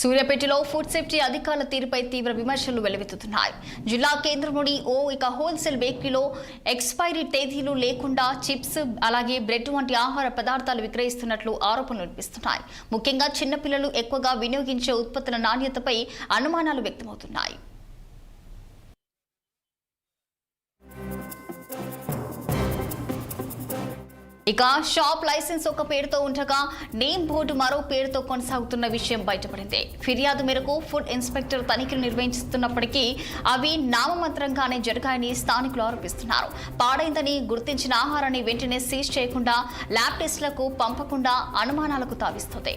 సూర్యాపేటలో food safety అధికారుల తీరుపై తీవ్ర విమర్శలు వెల్లువెత్తుతున్నాయి. జిల్లా కేంద్రంలోని హోల్సేల్ బేకరీలో ఎక్స్పైరీ తేదీలు లేకుండా చిప్స్ అలాగే బ్రెడ్ వంటి ఆహార పదార్థాలు విక్రయిస్తున్నట్లు ఆరోపణలు వినిపిస్తున్నాయి. ముఖ్యంగా చిన్నపిల్లలు ఎక్కువగా వినియోగించే ఉత్పత్తుల నాణ్యతపై అనుమానాలు వ్యక్తమవుతున్నాయి. ఇక షాప్ లైసెన్స్ ఒక పేరుతో ఉండగా నేమ్ బోర్డు మరో పేరుతో కొనసాగుతున్న విషయం బయటపడింది. ఫిర్యాదు మేరకు ఫుడ్ ఇన్స్పెక్టర్ తనిఖీలు నిర్వహిస్తున్నప్పటికీ అవి నామమాత్రంగానే జరిగాయని స్థానికులు ఆరోపిస్తున్నారు. పాడైందని గుర్తించిన ఆహారాన్ని వెంటనే సీజ్ చేయకుండా ల్యాబ్ టెస్టులకు పంపకుండా అనుమానాలకు తావిస్తుంది.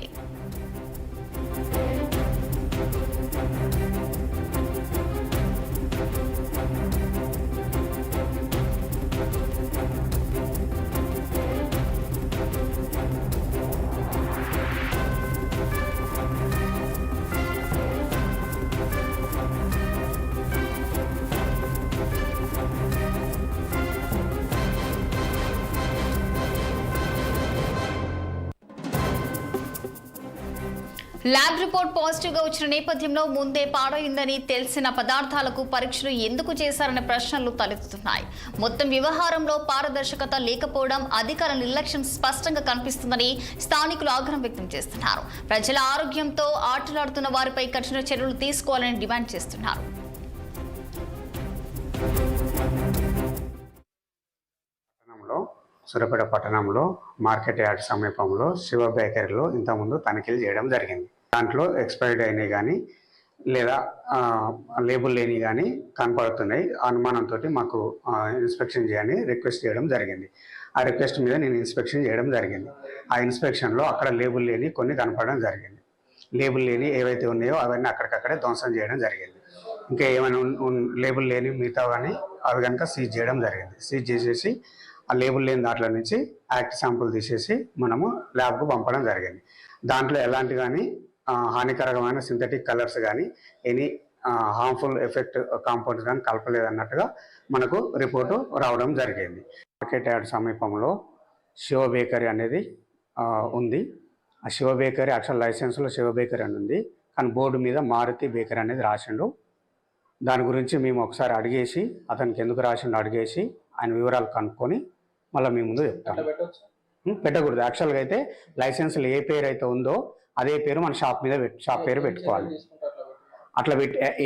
ల్యాబ్ రిపోర్ట్ పాజిటివ్ గా వచ్చిన నేపథ్యంలో ముందే పాడైందని తెలిసిన పదార్థాలకు పరీక్షలు ఎందుకు చేశారనే ప్రశ్నలు తలెత్తుతున్నాయి. మొత్తం వ్యవహారంలో పారదర్శకత లేకపోవడం, అధికారుల నిర్లక్ష్యం స్పష్టంగా కనిపిస్తుందని స్థానికులు ఆగ్రహం వ్యక్తం చేస్తున్నారు. ప్రజల ఆరోగ్యంతో ఆటలాడుతున్న వారిపై కఠిన చర్యలు తీసుకోవాలని డిమాండ్ చేస్తున్నారు. సూర్యాపేట పట్టణంలో మార్కెట్ యార్డ్ సమీపంలో శివ బేకరీలో ఇంతకుముందు తనిఖీలు చేయడం జరిగింది. దాంట్లో ఎక్స్పైర్డ్ అయినవి కానీ లేదా లేబుల్ లేని కానీ కనపడుతున్నాయి. అనుమానంతో మాకు ఇన్స్పెక్షన్ చేయని రిక్వెస్ట్ చేయడం జరిగింది. ఆ రిక్వెస్ట్ మీద నేను ఇన్స్పెక్షన్ చేయడం జరిగింది. ఆ ఇన్స్పెక్షన్లో అక్కడ లేబుల్ లేని కొన్ని కనపడడం జరిగింది. లేబుల్ లేని ఏవైతే ఉన్నాయో అవన్నీ అక్కడికక్కడే ధ్వంసం చేయడం జరిగింది. ఇంకా ఏమైనా లేబుల్ లేని మిగతా కానీ అవి కనుక సీజ్ చేయడం జరిగింది. సీజ్ చేసేసి ఆ లేబుల్ లేని దాంట్లో నుంచి యాక్ట్ శాంపుల్ తీసేసి మనము ల్యాబ్కు పంపడం జరిగింది. దాంట్లో ఎలాంటి కానీ హానికరమైన సింథటిక్ కలర్స్ కానీ ఎనీ హార్మ్ఫుల్ ఎఫెక్ట్ కాంపౌండ్స్ కానీ కలపలేదన్నట్టుగా మనకు రిపోర్టు రావడం జరిగింది. మార్కెట్ యార్డ్ సమీపంలో శివ బేకరీ అనేది ఉంది. ఆ శివ బేకరీ యాక్చువల్ లైసెన్స్లో శివ బేకరీ అని ఉంది, కానీ బోర్డు మీద మారుతి బేకరీ అనేది రాసిండు. దాని గురించి మేము ఒకసారి అడిగేసి అతనికి ఎందుకు రాసిండో అడిగేసి ఆయన వివరాలు కనుక్కొని మళ్ళీ మీ ముందు చెప్తాను. పెట్టకూడదు. యాక్చువల్గా అయితే లైసెన్స్లో ఏ పేరు అయితే ఉందో అదే పేరు మన షాప్ మీద షాప్ పేరు పెట్టుకోవాలి. అట్లా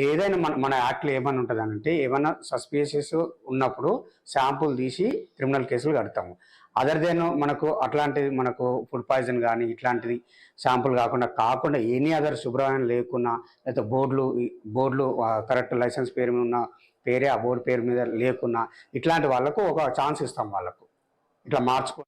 ఏదైనా మన యాక్ట్లో ఏమైనా ఉంటుంది అంటే ఏమైనా సస్పిషియస్ ఉన్నప్పుడు శాంపుల్ తీసి క్రిమినల్ కేసులు కడతాము. అదర్ దెన్ మనకు అట్లాంటిది మనకు ఫుడ్ పాయిజన్ కానీ ఇట్లాంటిది శాంపుల్ కాకుండా ఎనీ అదర్ శుభ్రమైన లేకున్నా లేకపోతే బోర్డులు కరెక్ట్ లైసెన్స్ పేరు మీద ఉన్న పేరే ఆ బోర్డు పేరు మీద లేకున్నా ఇట్లాంటి వాళ్ళకు ఒక ఛాన్స్ ఇస్తాం. వాళ్ళకు ఇట్లా మార్చుకో